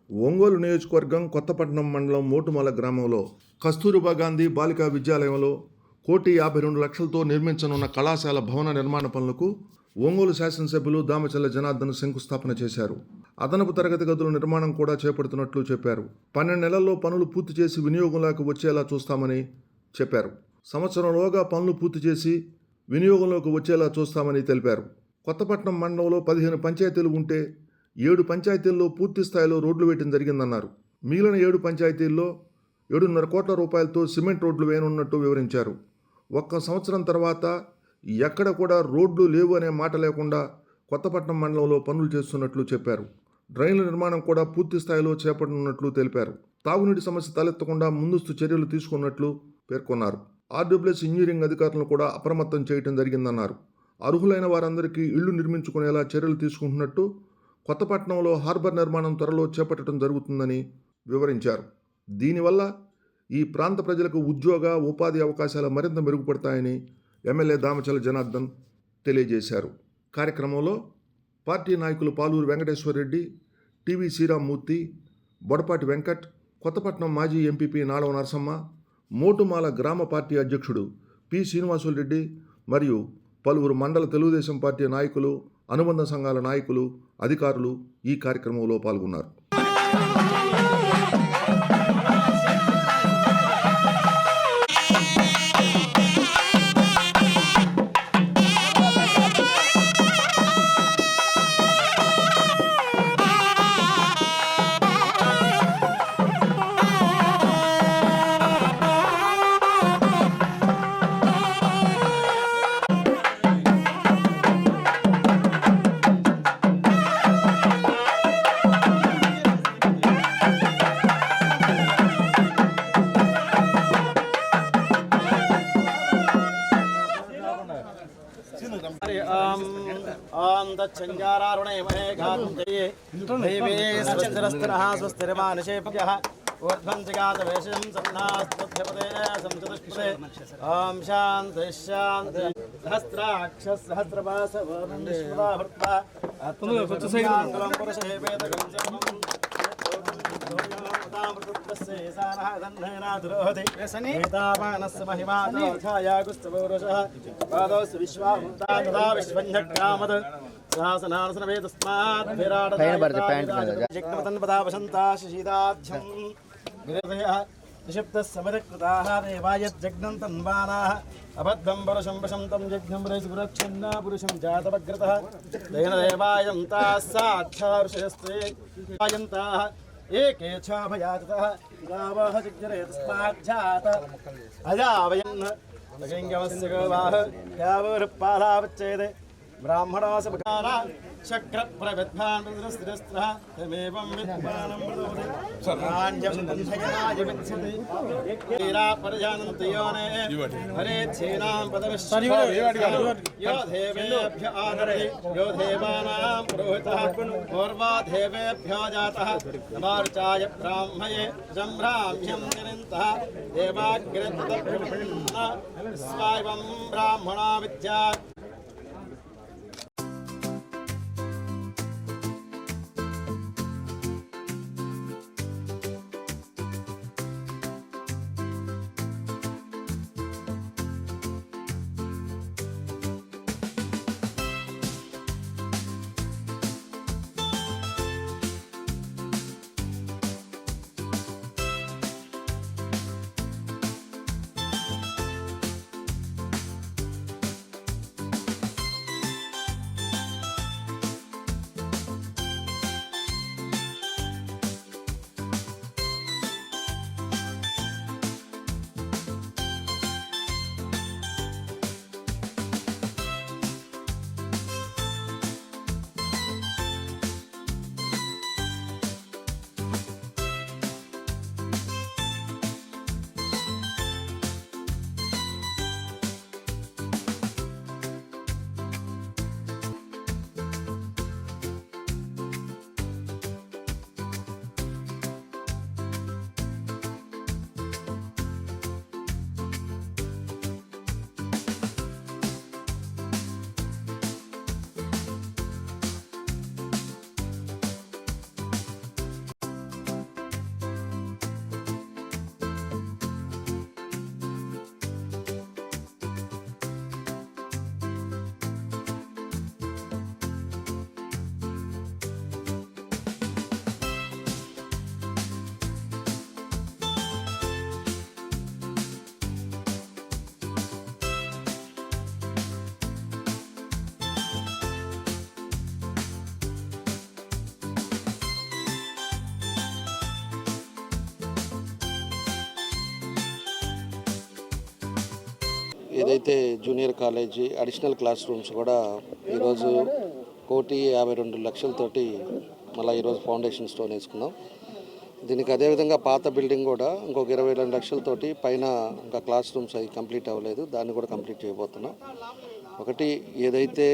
ఒంగోలు నియోజకవర్గం కొత్తపట్నం మండలం మోటుమల గ్రామంలో కస్తూరిబా గాంధీ బాలికా విద్యాలయంలో 1,52,00,000తో నిర్మించనున్న కళాశాల భవన నిర్మాణ పనులకు ఒంగోలు శాసనసభ్యులు దామచల్ల జనార్దన్ శంకుస్థాపన చేశారు. అదనపు తరగతి గదుల నిర్మాణం కూడా చేపడుతున్నట్లు చెప్పారు. 12 నెలల్లో పనులు పూర్తి చేసి వినియోగంలోకి వచ్చేలా చూస్తామని చెప్పారు. సంవత్సరంలోగా పనులు పూర్తి చేసి వినియోగంలోకి వచ్చేలా చూస్తామని తెలిపారు. కొత్తపట్నం మండలంలో 15 పంచాయతీలు ఉంటే 7 పంచాయతీల్లో పూర్తి స్థాయిలో రోడ్లు వేయడం జరిగిందన్నారు. మిగిలిన 7 పంచాయతీల్లో 7.5 కోట్ల రూపాయలతో సిమెంట్ రోడ్లు వేయనున్నట్టు వివరించారు. ఒక్క సంవత్సరం తర్వాత ఎక్కడ కూడా రోడ్లు లేవు అనే మాట లేకుండా కొత్తపట్నం మండలంలో పనులు చేస్తున్నట్లు చెప్పారు. డ్రైన్ల నిర్మాణం కూడా పూర్తి స్థాయిలో చేపట్టనున్నట్లు తెలిపారు. తాగునీటి సమస్య తలెత్తకుండా ముందస్తు చర్యలు తీసుకున్నట్లు పేర్కొన్నారు. ఆర్డబ్ల్యూఎస్ ఇంజనీరింగ్ అధికారులను కూడా అప్రమత్తం చేయడం జరిగిందన్నారు. అర్హులైన వారందరికీ ఇళ్లు నిర్మించుకునేలా చర్యలు తీసుకుంటున్నట్టు, కొత్తపట్నంలో హార్బర్ నిర్మాణం త్వరలో చేపట్టడం జరుగుతుందని వివరించారు. దీనివల్ల ఈ ప్రాంత ప్రజలకు ఉద్యోగ, ఉపాధి అవకాశాలు మరింత మెరుగుపడతాయని ఎమ్మెల్యే దామచల్ల జనార్దన్ తెలియజేశారు. కార్యక్రమంలో పార్టీ నాయకులు పాలూరు వెంకటేశ్వరరెడ్డి, టీవీ శ్రీరామ్మూర్తి, బొడపాటి వెంకట్, కొత్తపట్నం మాజీ ఎంపీపీ నాడవ నరసమ్మ, మోటుమాల గ్రామ పార్టీ అధ్యక్షుడు పి శ్రీనివాసులరెడ్డి మరియు పలువురు మండల తెలుగుదేశం పార్టీ నాయకులు, అనుబంధ సంఘాల నాయకులు, అధికారులు ఈ కార్యక్రమంలో పాల్గొన్నారు. स्वस्तिरमानुषेभ्यः ऊर्ध्वं जगातवेशं सन्नास्तभ्यपदे संचतुष्पदे ॐ शान्ति शान्ति सहस्राक्षः सहस्रवासवन्दस्मदा भर्ता आत्मनिर्भरं पुरुषे वेदकं सनीतामानस्य महिमा छायागुस्तपौरुषः पादौ विश्वाभूता तथा विश्वञ्जग्रामद निषिप्तस्समृत्कृताः देवायज्जग्नं तन्वानाः अबद्धं पुरुषं वशन्तं यज्ञं रजपुरच्छन्ना पुरुषं जातवग्रतः तेन देवायं ताः साक्षार्षयस्ते वायन्ताः एके क्षाभयातः गावः जिग्जरे तस्माज्जात अजावयन् लिङ्गमस्य गोवाः यावरुपालावच्चेदे ब्राह्मणास बकारा चक्र प्रविद्वान् प्रदस्त्रस्त्रः तमेवं विद्वानं प्रदोदे सर्वाण्यं बन्धयनाय विच्छति वीरा परजानन्ति योने हरे छेनां पदविश्वयो यो देवेभ्य आदरे यो देवानां पुरोहितः पूर्वा देवेभ्यो जातः नमार्चाय ब्राह्मये जम्भ्राह्म्यं निरन्तः देवाग्रतभ्यः स्वायं ब्राह्मणा विद्या ఏదైతే junior college additional class rooms కూడా ఈరోజు 1,52,00,000తోటి మళ్ళీ ఈరోజు ఫౌండేషన్ స్టోన్ వేసుకున్నాం. దీనికి అదేవిధంగా పాత బిల్డింగ్ కూడా ఇంకొక 22 లక్షలతోటి పైన ఇంకా క్లాస్ రూమ్స్ అవి కంప్లీట్ అవ్వలేదు, దాన్ని కూడా కంప్లీట్ చేయబోతున్నాం. ఒకటి ఏదైతే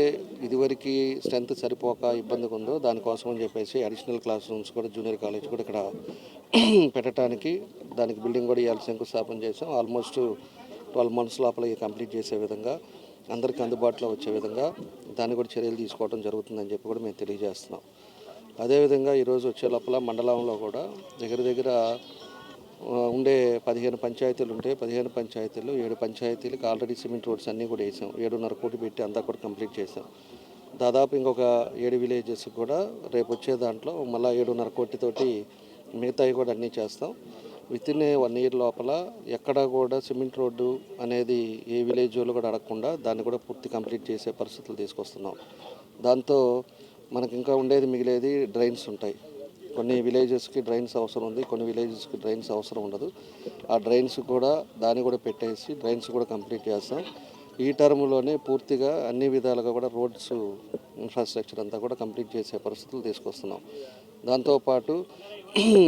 ఇదివరకు స్ట్రెంత్ సరిపోక ఇబ్బందిగా ఉందో దానికోసం అని చెప్పేసి అడిషనల్ క్లాస్ రూమ్స్ కూడా జూనియర్ కాలేజ్ కూడా ఇక్కడ పెట్టడానికి దానికి బిల్డింగ్ కూడా ఇవాళ శంకుస్థాపన చేసాం. ఆల్మోస్ట్ 12 months లోపల ఇది కంప్లీట్ చేసే విధంగా అందరికీ అందుబాటులో వచ్చే విధంగా దాన్ని కూడా చర్యలు తీసుకోవడం జరుగుతుందని చెప్పి కూడా మేము తెలియజేస్తున్నాం. అదేవిధంగా ఈరోజు వచ్చే లోపల మండలంలో కూడా దగ్గర ఉండే 15 పంచాయతీలు ఉంటే 15 పంచాయతీలు 7 పంచాయతీలకు ఆల్రెడీ సిమెంట్ రోడ్స్ అన్నీ కూడా వేసాం. 7.5 కోట్లు పెట్టి అంతా కూడా కంప్లీట్ చేసాం. దాదాపు ఇంకొక 7 విలేజెస్ కూడా రేపు వచ్చే దాంట్లో మళ్ళీ 7.5 కోట్లతోటి మిగతాయి కూడా అన్నీ చేస్తాం. వితిన్ 1 year లోపల ఎక్కడ కూడా సిమెంట్ రోడ్డు అనేది ఏ విలేజ్ వాళ్ళు కూడా అడగకుండా దాన్ని కూడా పూర్తి కంప్లీట్ చేసే పరిస్థితులు తీసుకొస్తున్నాం. దాంతో మనకి ఇంకా ఉండేది మిగిలేది డ్రైన్స్ ఉంటాయి. కొన్ని విలేజెస్కి డ్రైన్స్ అవసరం ఉంది, కొన్ని విలేజెస్కి డ్రైన్స్ అవసరం ఉండదు. ఆ డ్రైన్స్ కూడా దాన్ని కూడా పెట్టేసి డ్రైన్స్ కూడా కంప్లీట్ చేస్తాం. ఈ టర్మ్లోనే పూర్తిగా అన్ని విధాలుగా కూడా రోడ్స్ ఇన్ఫ్రాస్ట్రక్చర్ అంతా కూడా కంప్లీట్ చేసే పరిస్థితులు తీసుకొస్తున్నాం. దాంతోపాటు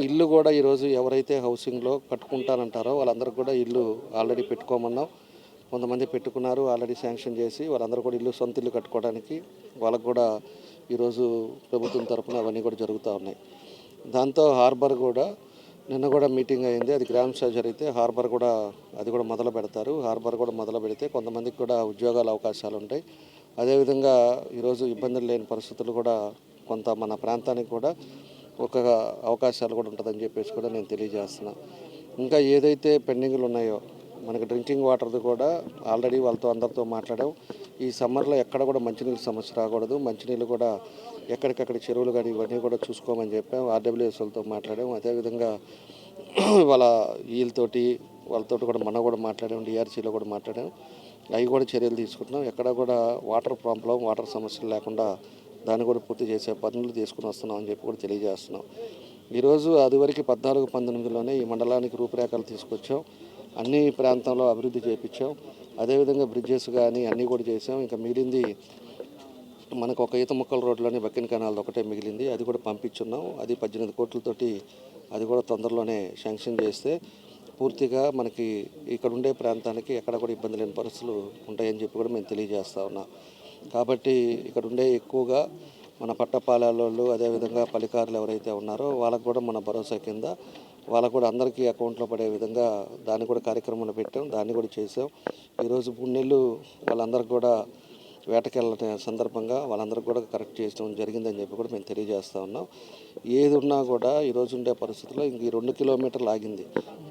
ఇల్లు కూడా ఈరోజు ఎవరైతే హౌసింగ్లో కట్టుకుంటానంటారో వాళ్ళందరికీ కూడా ఇల్లు ఆల్రెడీ పెట్టుకోమన్నాం. కొంతమంది పెట్టుకున్నారు, ఆల్రెడీ శాంక్షన్ చేసి వాళ్ళందరూ కూడా ఇల్లు సొంత ఇల్లు కట్టుకోవడానికి వాళ్ళకు కూడా ఈరోజు ప్రభుత్వం తరఫున అవన్నీ కూడా జరుగుతూ ఉన్నాయి. దాంతో హార్బర్ కూడా నిన్న కూడా మీటింగ్ అయింది. అది గ్రామ సభ జరిగితే హార్బర్ కూడా అది కూడా మొదలు పెడతారు. హార్బర్ కూడా మొదలు పెడితే కొంతమందికి కూడా ఉద్యోగాల అవకాశాలు ఉంటాయి. అదేవిధంగా ఈరోజు ఇబ్బందులు లేని పరిస్థితులు కూడా కొంత మన ప్రాంతానికి కూడా ఒక అవకాశాలు కూడా ఉంటుందని చెప్పేసి కూడా నేను తెలియజేస్తున్నాను. ఇంకా ఏదైతే పెండింగ్లు ఉన్నాయో మనకి డ్రింకింగ్ వాటర్ది కూడా ఆల్రెడీ వాళ్ళతో అందరితో మాట్లాడాం. ఈ సమ్మర్లో ఎక్కడ కూడా మంచినీళ్ళ సమస్య రాకూడదు, మంచినీళ్ళు కూడా ఎక్కడికక్కడ చెరువులు కానీ ఇవన్నీ కూడా చూసుకోమని చెప్పాం. ఆర్డబ్ల్యూఎస్లతో మాట్లాడాం. అదేవిధంగా వాళ్ళతో కూడా మనం కూడా మాట్లాడాం, డిఆర్సీలో కూడా మాట్లాడాం. అవి కూడా చర్యలు తీసుకుంటున్నాం. ఎక్కడ కూడా వాటర్ ప్రాబ్లం, వాటర్ సమస్యలు లేకుండా దాన్ని కూడా పూర్తి చేసే పనులు తీసుకుని వస్తున్నాం అని చెప్పి కూడా తెలియజేస్తున్నాం. ఈరోజు అదివరకు 14-19లోనే ఈ మండలానికి రూపురేఖలు తీసుకొచ్చాం. అన్ని ప్రాంతంలో అభివృద్ధి చేయించాం. అదేవిధంగా బ్రిడ్జెస్ కానీ అన్నీ కూడా చేసాం. ఇంకా మిగిలింది మనకు ఒక ఈత ముక్కల రోడ్లోనే బక్కిన కెనాల్ ఒకటే మిగిలింది, అది కూడా పంపించున్నాం. అది 18 కోట్లతోటి అది కూడా తొందరలోనే శాంక్షన్ చేస్తే పూర్తిగా మనకి ఇక్కడ ఉండే ప్రాంతానికి ఎక్కడ కూడా ఇబ్బంది లేని పరిస్థితులు ఉంటాయని చెప్పి కూడా మేము తెలియజేస్తా ఉన్నాం. కాబట్టి ఇక్కడ ఉండే ఎక్కువగా మన పట్టపాలెల్లో అదేవిధంగా పలికారులు ఎవరైతే ఉన్నారో వాళ్ళకు కూడా మన భరోసా కింద వాళ్ళకు కూడా అందరికీ అకౌంట్లో పడే విధంగా దాన్ని కూడా కార్యక్రమాలు పెట్టాం, దాన్ని కూడా చేసాం. ఈరోజు 3 నెలలు వాళ్ళందరికీ కూడా వేటకెళ్ళిన సందర్భంగా వాళ్ళందరికీ కూడా కరెక్ట్ చేయడం జరిగిందని చెప్పి కూడా మేము తెలియజేస్తూ ఉన్నాం. ఏది ఉన్నా కూడా ఈరోజు ఉండే పరిస్థితుల్లో ఇంక 2 కిలోమీటర్లు ఆగింది.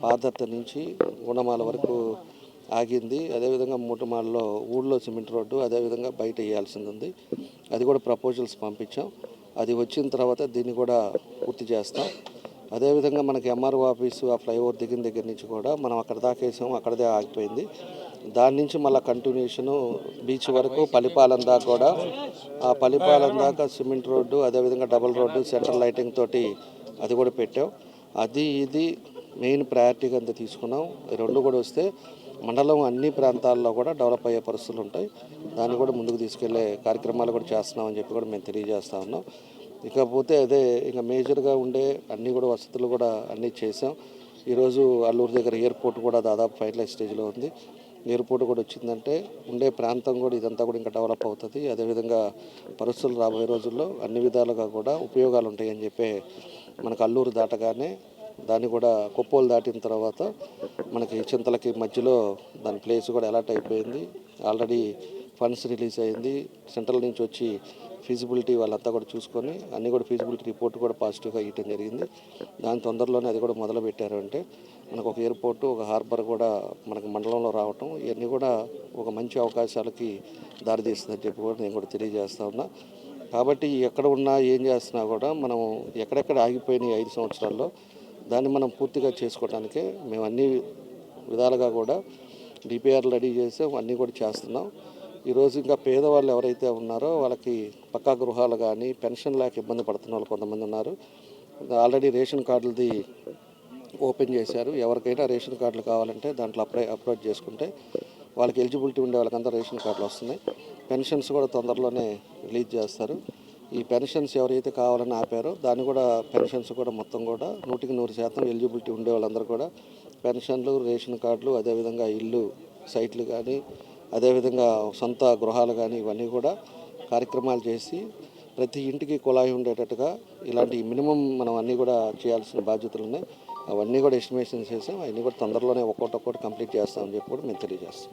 పాదర్త నుంచి గుణమాల వరకు ఆగింది. అదేవిధంగా మూటమాలలో ఊళ్ళో సిమెంట్ రోడ్డు అదేవిధంగా బయట వేయాల్సింది ఉంది. అది కూడా ప్రపోజల్స్ పంపించాం. అది వచ్చిన తర్వాత దీన్ని కూడా పూర్తి చేస్తాం. అదేవిధంగా మనకి ఎంఆర్ఓ ఆఫీసు ఆ ఫ్లైఓవర్ దిగిన దగ్గర నుంచి కూడా మనం అక్కడ దాకా వేసాం, అక్కడదే ఆగిపోయింది. దాని నుంచి మళ్ళీ కంటిన్యూషను బీచ్ వరకు పలిపాలెం దాకా కూడా ఆ పలిపాలెం దాకా సిమెంట్ రోడ్డు అదేవిధంగా డబుల్ రోడ్డు సెంట్రల్ లైటింగ్ తోటి అది కూడా పెట్టాం. అది ఇది మెయిన్ ప్రయారిటీగా అంతా తీసుకున్నాం. ఈ 2 కూడా వస్తే మండలం అన్ని ప్రాంతాల్లో కూడా డెవలప్ అయ్యే పరిస్థితులు ఉంటాయి. దాన్ని కూడా ముందుకు తీసుకెళ్లే కార్యక్రమాలు కూడా చేస్తున్నామని చెప్పి కూడా మేము తెలియజేస్తా ఉన్నాం. ఇకపోతే అదే ఇంకా మేజర్గా ఉండే అన్నీ కూడా వసతులు కూడా అన్నీ చేసాం. ఈరోజు అల్లూరు దగ్గర ఎయిర్పోర్ట్ కూడా దాదాపు ఫైనలైజ్ స్టేజ్లో ఉంది. ఎయిర్పోర్ట్ కూడా వచ్చిందంటే ఉండే ప్రాంతం కూడా ఇదంతా కూడా ఇంకా డెవలప్ అవుతుంది. అదేవిధంగా పరిస్థితులు రాబోయే రోజుల్లో అన్ని విధాలుగా కూడా ఉపయోగాలు ఉంటాయని చెప్పి మనకు అల్లూరు దాటగానే దాన్ని కూడా కొప్పోలు దాటిన తర్వాత మనకి చింతలకి మధ్యలో దాని ప్లేస్ కూడా అలాట్ అయిపోయింది. ఆల్రెడీ ఫండ్స్ రిలీజ్ అయింది. సెంట్రల్ నుంచి వచ్చి ఫీజిబిలిటీ వాళ్ళంతా కూడా చూసుకొని అన్నీ కూడా ఫీజిబిలిటీ రిపోర్ట్ కూడా పాజిటివ్గా ఇవ్వడం జరిగింది. దాని తొందరలోనే అది కూడా మొదలు పెట్టారు. అంటే మనకు ఒక ఎయిర్పోర్టు ఒక హార్బర్ కూడా మనకు మండలంలో రావటం ఇవన్నీ కూడా ఒక మంచి అవకాశాలకి దారితీస్తుందని చెప్పి కూడా నేను కూడా తెలియజేస్తా ఉన్నా. కాబట్టి ఎక్కడ ఉన్నా ఏం చేస్తున్నా కూడా మనం ఎక్కడెక్కడ ఆగిపోయిన 5 సంవత్సరాల్లో దాన్ని మనం పూర్తిగా చేసుకోవడానికే మేము అన్ని విధాలుగా కూడా డిపిఆర్లు రెడీ చేసాం, అన్నీ కూడా చేస్తున్నాం. ఈరోజు ఇంకా పేదవాళ్ళు ఎవరైతే ఉన్నారో వాళ్ళకి పక్కా గృహాలు కానీ పెన్షన్ లేక ఇబ్బంది పడుతున్న వాళ్ళు కొంతమంది ఉన్నారు. ఆల్రెడీ రేషన్ కార్డులది ఓపెన్ చేశారు. ఎవరికైనా రేషన్ కార్డులు కావాలంటే దాంట్లో అప్రోచ్ చేసుకుంటే వాళ్ళకి ఎలిజిబిలిటీ ఉండే వాళ్ళకంతా రేషన్ కార్డులు వస్తున్నాయి. పెన్షన్స్ కూడా తొందరలోనే రిలీజ్ చేస్తారు. ఈ పెన్షన్స్ ఎవరైతే కావాలని ఆపారో దాన్ని కూడా పెన్షన్స్ కూడా మొత్తం కూడా 100% ఎలిజిబిలిటీ ఉండే వాళ్ళందరూ కూడా పెన్షన్లు, రేషన్ కార్డులు, అదేవిధంగా ఇల్లు సైట్లు కానీ, అదేవిధంగా సొంత గృహాలు కానీ ఇవన్నీ కూడా కార్యక్రమాలు చేసి ప్రతి ఇంటికి కుళాయి ఉండేటట్టుగా ఇలాంటి మినిమం మనం అన్నీ కూడా చేయాల్సిన బాధ్యతలు ఉన్నాయి. అవన్నీ కూడా ఎస్టిమేషన్ చేసాం. అవన్నీ కూడా తొందరలోనే ఒక్కొక్కటి కంప్లీట్ చేస్తామని చెప్పి కూడా మేము తెలియజేస్తాం.